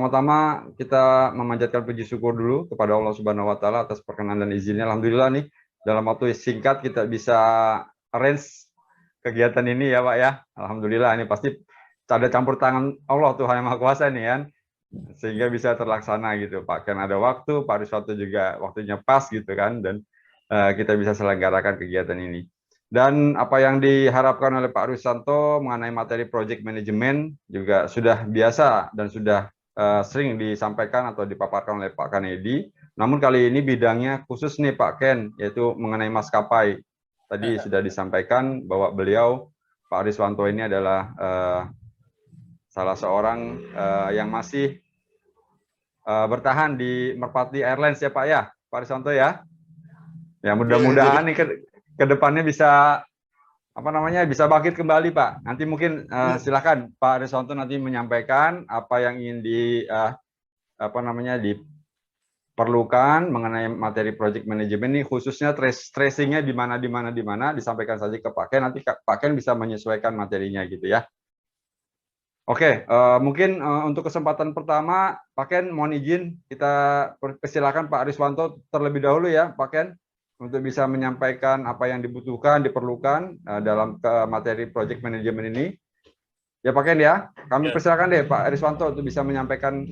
pertama-tama kita memanjatkan puji syukur dulu kepada Allah Subhanahu wa taala atas perkenan dan izinnya. Alhamdulillah nih dalam waktu singkat kita bisa arrange kegiatan ini ya Pak ya. Alhamdulillah ini pasti ada campur tangan Allah Tuhan Yang Maha Kuasa nih kan. Sehingga bisa terlaksana gitu Pak. Kan ada waktu, Pak Riswanto juga waktunya pas gitu kan, dan kita bisa selenggarakan kegiatan ini. Dan apa yang diharapkan oleh Pak Riswanto mengenai materi project management juga sudah biasa dan sudah sering disampaikan atau dipaparkan oleh Pak Kanedi. Namun kali ini bidangnya khusus nih Pak Ken, yaitu mengenai maskapai. Tadi sudah disampaikan bahwa beliau, Pak Riswanto ini adalah salah seorang yang masih bertahan di Merpati Airlines ya Pak ya, Pak Riswanto ya. Ya mudah-mudahan nih ke depannya bisa bisa bangkit kembali Pak. Nanti mungkin silakan Pak Riswanto nanti menyampaikan apa yang ingin diperlukan mengenai materi project management ini, khususnya tracingnya di mana disampaikan saja ke Pak Ken, nanti Pak Ken bisa menyesuaikan materinya gitu ya. Oke, mungkin untuk kesempatan pertama Pak Ken mohon izin kita persilakan Pak Riswanto terlebih dahulu ya Pak Ken, untuk bisa menyampaikan apa yang dibutuhkan, diperlukan dalam materi project management ini. Ya Pak Ken ya, kami persilakan deh Pak Riswanto untuk bisa menyampaikan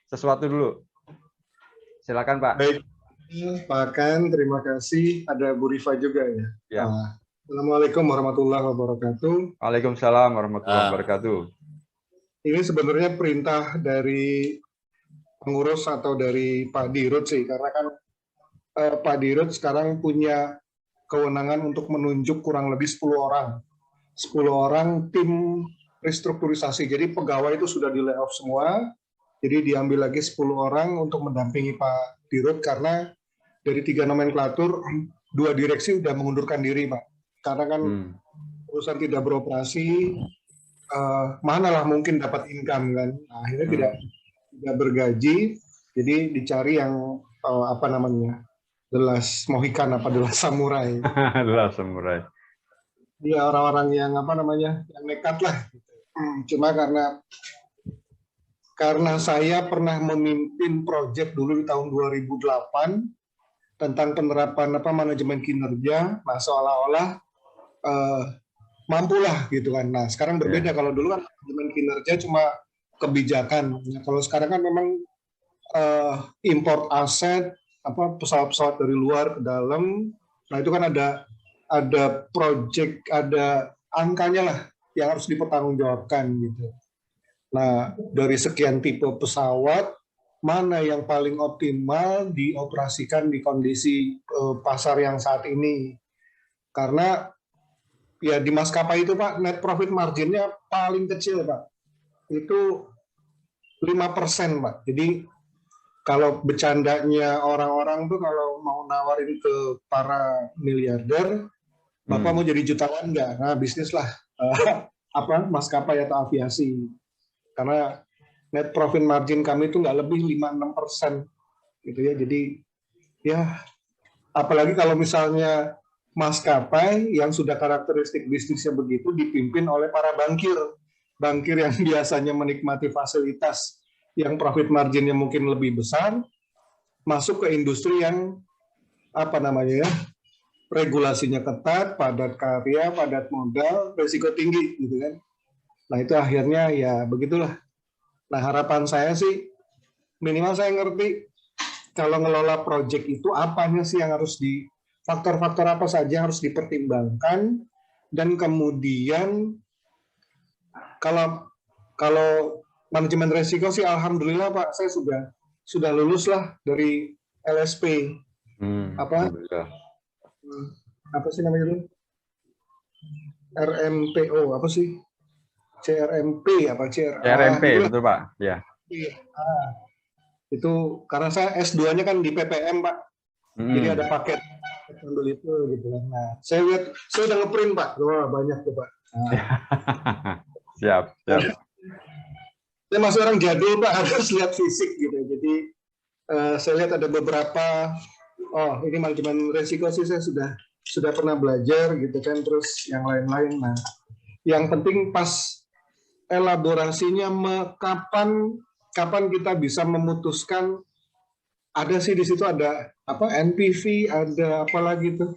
sesuatu dulu. Silakan Pak. Baik, Pak Ken, terima kasih. Ada Bu Rifa juga ya. Ya. Assalamualaikum warahmatullahi wabarakatuh. Waalaikumsalam warahmatullahi wabarakatuh. Ini sebenarnya perintah dari pengurus atau dari Pak Dirut sih, karena kan Pak Dirut sekarang punya kewenangan untuk menunjuk kurang lebih 10 orang. 10 orang tim restrukturisasi. Jadi pegawai itu sudah di layoff semua. Jadi diambil lagi 10 orang untuk mendampingi Pak Dirut, karena dari 3 nomenklatur 2 direksi sudah mengundurkan diri Pak. Karena kan perusahaan tidak beroperasi, manalah mungkin dapat income kan. Nah, akhirnya tidak bergaji, jadi dicari yang the last Mohican, the last samurai. The last samurai. Dia orang-orang yang yang nekat lah. Cuma karena saya pernah memimpin proyek dulu di tahun 2008 tentang penerapan manajemen kinerja, nah seolah-olah mampulah gitu kan. Nah sekarang berbeda, kalau dulu kan manajemen kinerja cuma kebijakan. Nah, kalau sekarang kan memang import aset, pesawat-pesawat dari luar ke dalam. Nah itu kan ada project, ada angkanya lah yang harus dipertanggungjawabkan gitu. Nah dari sekian tipe pesawat, mana yang paling optimal dioperasikan di kondisi pasar yang saat ini? Karena ya di maskapai itu Pak, net profit marginnya paling kecil Pak. Itu 5% Pak. Jadi kalau bercandanya orang-orang tuh kalau mau nawarin ke para miliarder, Bapak mau jadi jutawan enggak? Nah, bisnis lah maskapai atau aviasi. Karena net profit margin kami itu nggak lebih 5-6% gitu ya. Jadi ya apalagi kalau misalnya maskapai yang sudah karakteristik bisnisnya begitu dipimpin oleh para bankir yang biasanya menikmati fasilitas yang profit marginnya mungkin lebih besar, masuk ke industri yang regulasinya ketat, padat karya, padat modal, risiko tinggi gitu kan. Nah itu akhirnya ya begitulah. Nah harapan saya sih minimal saya ngerti kalau ngelola proyek itu apanya sih yang harus faktor-faktor apa saja yang harus dipertimbangkan, dan kemudian kalau manajemen resiko sih alhamdulillah Pak, saya sudah lulus lah dari LSP. Apa sih namanya itu? RMPO apa sih? CRMP CRMP betul Pak. Ya. Iya. Itu karena saya S2-nya kan di PPM Pak. Jadi ada paket ambil itu gitu kan. Nah, saya udah ngeprint Pak. Wah, banyak tuh Pak. Nah. Siap. Saya masih orang jadul Pak, harus lihat fisik gitu. Jadi saya lihat ada beberapa, ini manajemen resiko sih saya sudah pernah belajar gitu kan, terus yang lain-lain. Nah, yang penting pas elaborasinya kapan kapan kita bisa memutuskan, ada sih di situ ada apa NPV, ada apa lagi tuh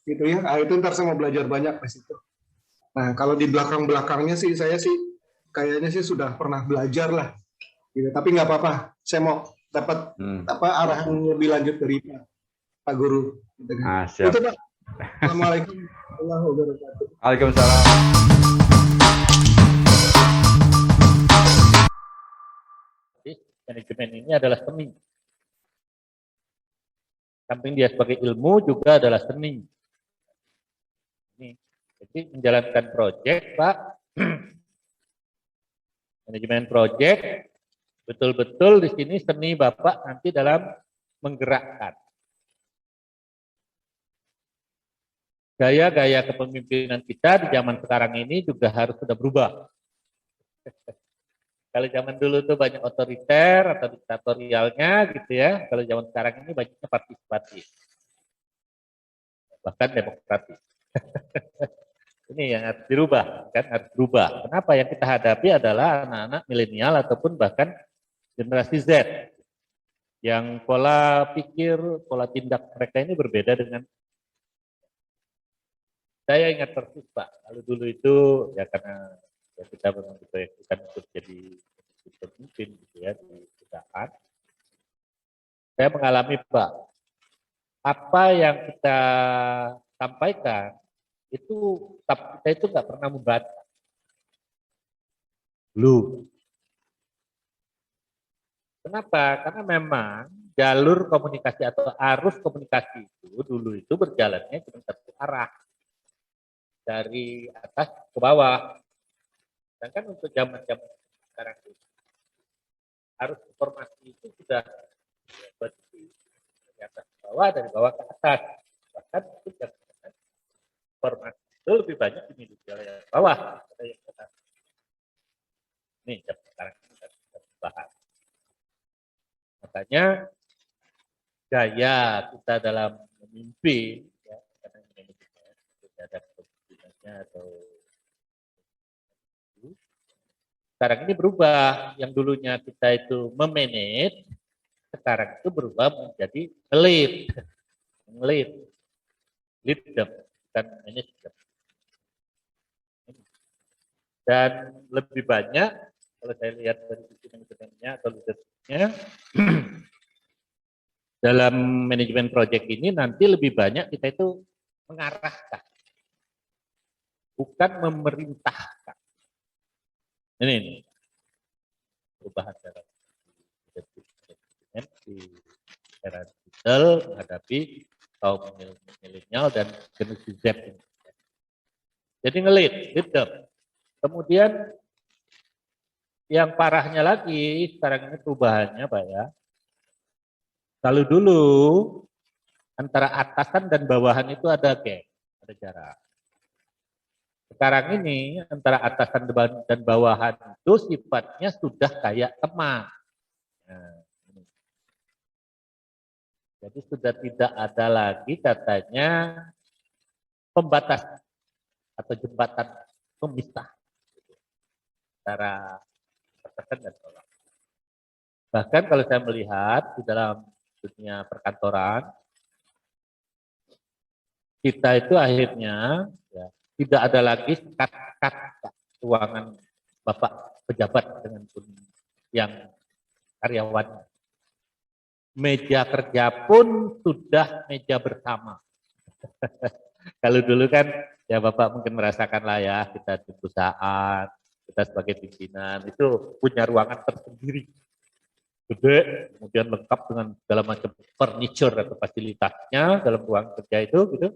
gitu ya. Ah, itu ntar saya mau belajar banyak di situ. Nah, kalau di belakang-belakangnya sih saya sih kayaknya sih sudah pernah belajar lah gitu. Tapi nggak apa-apa. Saya mau dapat apa arahan lebih lanjut dari Pak Guru gitu kan. Itu Siap. Pak. Assalamualaikum warahmatullahi wabarakatuh. Waalaikumsalam. Jadi manajemen ini adalah seni. Samping dia sebagai ilmu juga adalah seni. Jadi menjalankan proyek, Pak, manajemen proyek, betul-betul di sini seni Bapak nanti dalam menggerakkan. Gaya-gaya kepemimpinan kita di zaman sekarang ini juga harus sudah berubah. Kalau zaman dulu tuh banyak otoriter atau diktatorialnya gitu ya. Kalau zaman sekarang ini banyaknya partisipatif. Bahkan demokratis. Ini yang harus dirubah, kan harus berubah. Kenapa? Yang kita hadapi adalah anak-anak milenial ataupun bahkan generasi Z yang pola pikir, pola tindak mereka ini berbeda dengan saya ingat persis Pak. Lalu dulu itu ya karena ya kita memang diproyeksikan untuk jadi pemimpin gitu ya di perusahaan. Saya mengalami Pak, apa yang kita sampaikan itu kita itu nggak pernah membaca. Lu. Kenapa? Karena memang jalur komunikasi atau arus komunikasi itu dulu itu berjalannya cuma satu arah dari atas ke bawah. Sedangkan untuk zaman-zaman sekarang ini arus informasi itu sudah berarti dari atas ke bawah, dari bawah ke atas. Bahkan itu informasi itu lebih banyak dimiliki oleh yang bawah daripada yang atas. Ini jam sekarang kita bahas. Makanya gaya kita dalam memimpin, ya, karena ini tidak ada kepemimpinannya atau sekarang ini berubah. Yang dulunya kita itu memanage, sekarang itu berubah menjadi lead, lead them, bukan manage them. Dan lebih banyak kalau saya lihat dari sisi manajemennya atau leadershipnya dalam manajemen project ini nanti lebih banyak kita itu mengarahkan, bukan memerintahkan. Ini perubahan dalam di era digital menghadapi kaum milenial dan generasi Z. Jadi lead them. Kemudian yang parahnya lagi sekarang ini perubahannya Pak ya. Kalau dulu antara atasan dan bawahan itu ada gap, ada jarak. Sekarang ini antara atasan dan bawahan itu sifatnya sudah kayak teman. Nah, jadi sudah tidak ada lagi katanya pembatas atau jembatan pemisah antara atasan dan bawahan. Bahkan kalau saya melihat di dalam dunia perkantoran, kita itu akhirnya ya, tidak ada lagi sekat-sekat ruangan Bapak pejabat dengan yang karyawan. Meja kerja pun sudah meja bersama. Kalau dulu kan ya Bapak mungkin merasakan lah ya, kita di perusahaan, kita sebagai pimpinan itu punya ruangan tersendiri. Gede, kemudian lengkap dengan segala macam furniture atau fasilitasnya dalam ruang kerja itu gitu.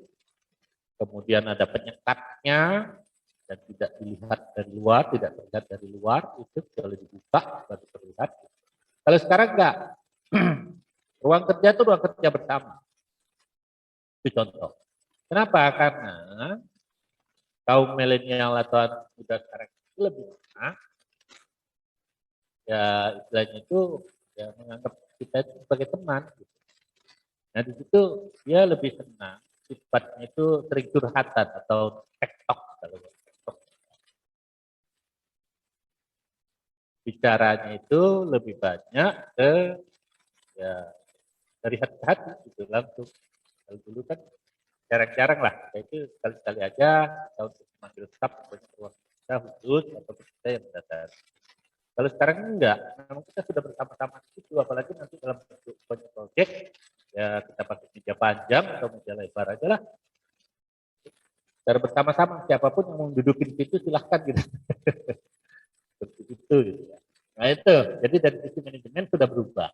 Kemudian ada penyekatnya dan tidak dilihat dari luar, tidak terlihat dari luar, itu kalau dibuka baru terlihat. Kalau sekarang enggak, ruang kerja itu ruang kerja bersama. Itu contoh. Kenapa? Karena kaum milenial atau anak muda sekarang itu lebih enak, ya istilahnya itu ya menganggap kita itu sebagai teman. Gitu. Nah di situ dia lebih senang sifatnya itu sering curhatan atau tektok kalau bicaranya itu lebih banyak ke ya dari hati ke hati gitu langsung. Kalau dulu kan jarang-jarang lah, itu sekali-sekali aja kita untuk memanggil staf banyak ruang kita khusus atau kita yang datang. Kalau sekarang enggak, memang kita sudah bersama-sama itu, apalagi nanti dalam bentuk banyak proyek, ya kita pakai meja panjang atau meja lebar aja lah. Secara bersama-sama, siapapun yang mau dudukin situ silahkan gitu. Seperti itu gitu ya. Nah itu, jadi dari sisi manajemen sudah berubah.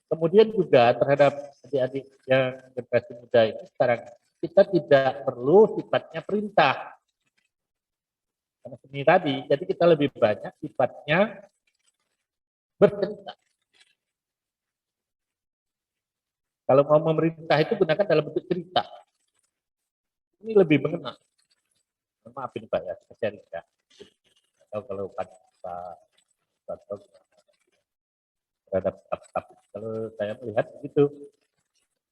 Kemudian juga terhadap adik-adik yang generasi muda ini sekarang kita tidak perlu sifatnya perintah. Karena seni tadi, jadi kita lebih banyak sifatnya bercerita. Kalau mau memerintah itu gunakan dalam bentuk cerita. Ini lebih mengena. Maafin Pak ya, saya Rika. Atau kalau Pak terhadap staff. Kalau saya melihat begitu.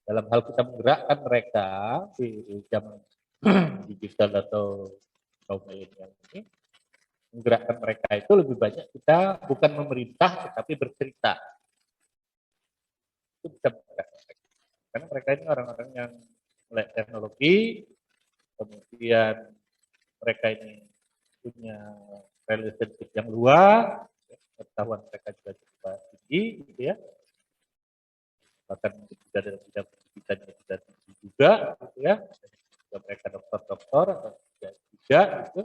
Dalam hal kita menggerakkan mereka di zaman digital atau kaum milenial ini, menggerakkan mereka itu lebih banyak kita bukan memerintah tetapi bercerita. Itu bisa menggerakkan mereka. Karena mereka ini orang-orang yang melek teknologi, kemudian mereka ini punya relationship yang luas, pengetahuan mereka juga cukup tinggi, gitu ya. Bahkan juga dalam bidang pendidikan juga tinggi juga, gitu ya. Juga mereka dokter-dokter atau juga, gitu.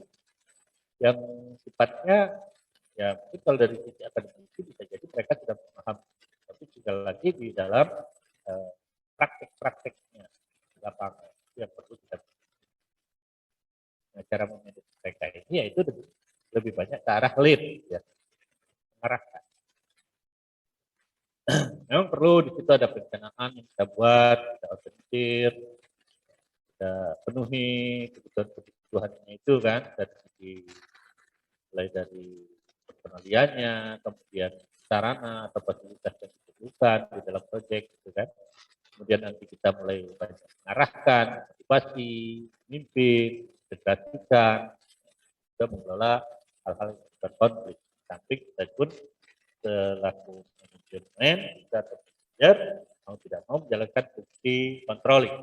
Yang sifatnya ya mungkin kalau dari sisi akademisi bisa jadi mereka sudah memahami, tapi juga lagi di dalam praktek-prakteknya di lapangan yang perlu kita. Nah, cara memanage mereka ini yaitu lebih banyak ke arah lead, ya, mengarahkan. Memang perlu di situ ada perencanaan yang kita buat, kita organisir, kita penuhi kebutuhan-kebutuhannya itu kan, mulai dari personaliannya, kemudian sarana atau fasilitas yang diperlukan di dalam proyek, gitu kan. Kemudian nanti kita mulai banyak mengarahkan, motivasi, memimpin, integrasikan, juga mengelola hal-hal yang berkonflik. Samping kita pun selaku manajemen, kita manajer, mau tidak mau menjalankan fungsi controlling.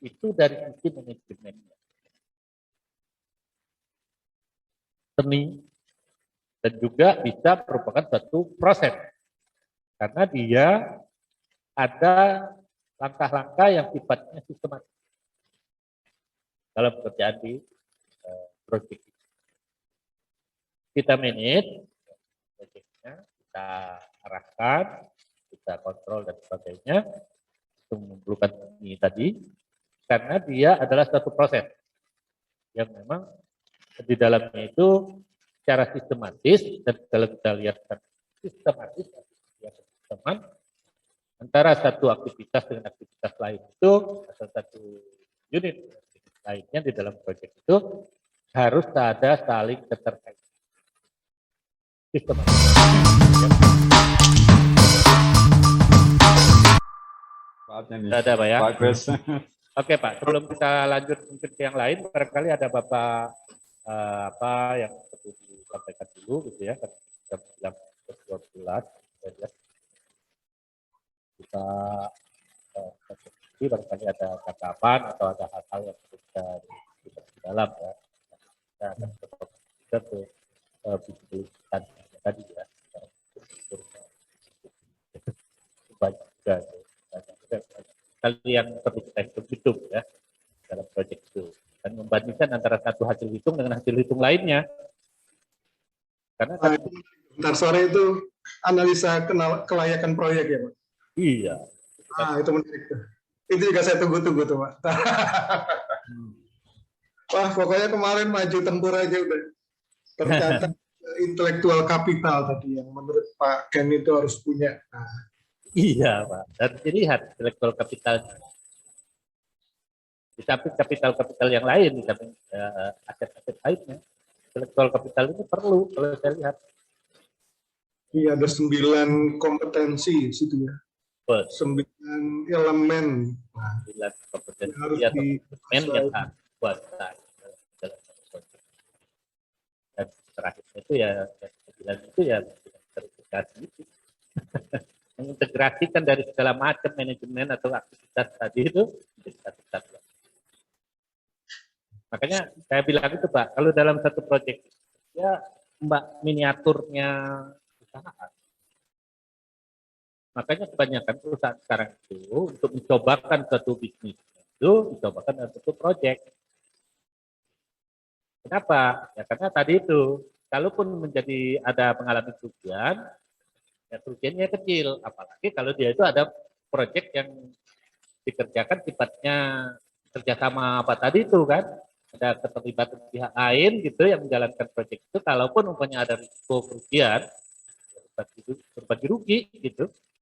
Itu dari sisi manajemennya. Seni dan juga bisa merupakan satu proses karena dia ada langkah-langkah yang sifatnya sistematis dalam pekerjaan di proyek. Kita manage proyeknya, kita arahkan, kita kontrol dan sebagainya, itu memerlukan ini tadi, karena dia adalah satu proses yang memang di dalamnya itu secara sistematis, dan kalau kita lihat sistematis, teman, antara satu aktivitas dengan aktivitas lain itu, atau satu unit lainnya di dalam proyek itu, harus ada saling keterkaitan. Sistematis. Tidak ada Pak ya? Pak Chris. Oke Pak, sebelum kita lanjut mungkin ke yang lain, barangkali ada Bapak apa yang perlu disampaikan dulu gitu ya, kita bilang 12 kita barangkali ada tanggapan atau ada hal-hal yang perlu kita di dalam ya. Kita akan kita ke visibilitas tadi ya. Banyak juga kali yang perlu kita hitung ya dalam proyek itu, dan membandingkan antara satu hasil hitung dengan hasil hitung lainnya. Karena ntar sore itu analisa kelayakan proyek ya Pak? Iya. Itu menarik tuh. Itu juga saya tunggu-tunggu tuh Pak. Wah pokoknya kemarin maju tempur aja udah tercatat intelektual kapital tadi yang menurut Pak Ken itu harus punya. Iya Pak, dan dilihat intelektual kapital di samping kapital yang lain, di samping aset-aset lainnya, intelektual kapital ini perlu kalau saya lihat. Iya ada 9 kompetensi situ ya. 9 elemen. 9 kompetensi harus atau elemen yang harus kuasai. Dan terakhir itu ya keterampilan itu ya terintegrasi itu. Mengintegrasikan dari segala macam manajemen atau aktivitas tadi itu menjadi satu. Makanya saya bilang itu Pak, kalau dalam satu proyek ya Mbak miniaturnya usaha. Makanya kebanyakan perusahaan sekarang itu untuk mencobakan suatu bisnis itu dicobakan dalam satu proyek. Kenapa? Ya karena tadi itu, kalaupun menjadi ada mengalami kerugian, ya kerugiannya kecil. Apalagi kalau dia itu ada proyek yang dikerjakan sifatnya kerjasama apa tadi itu kan, ada keterlibatan pihak lain gitu yang menjalankan proyek itu, kalaupun umpamanya ada risiko kerugian, berbagi rugi gitu,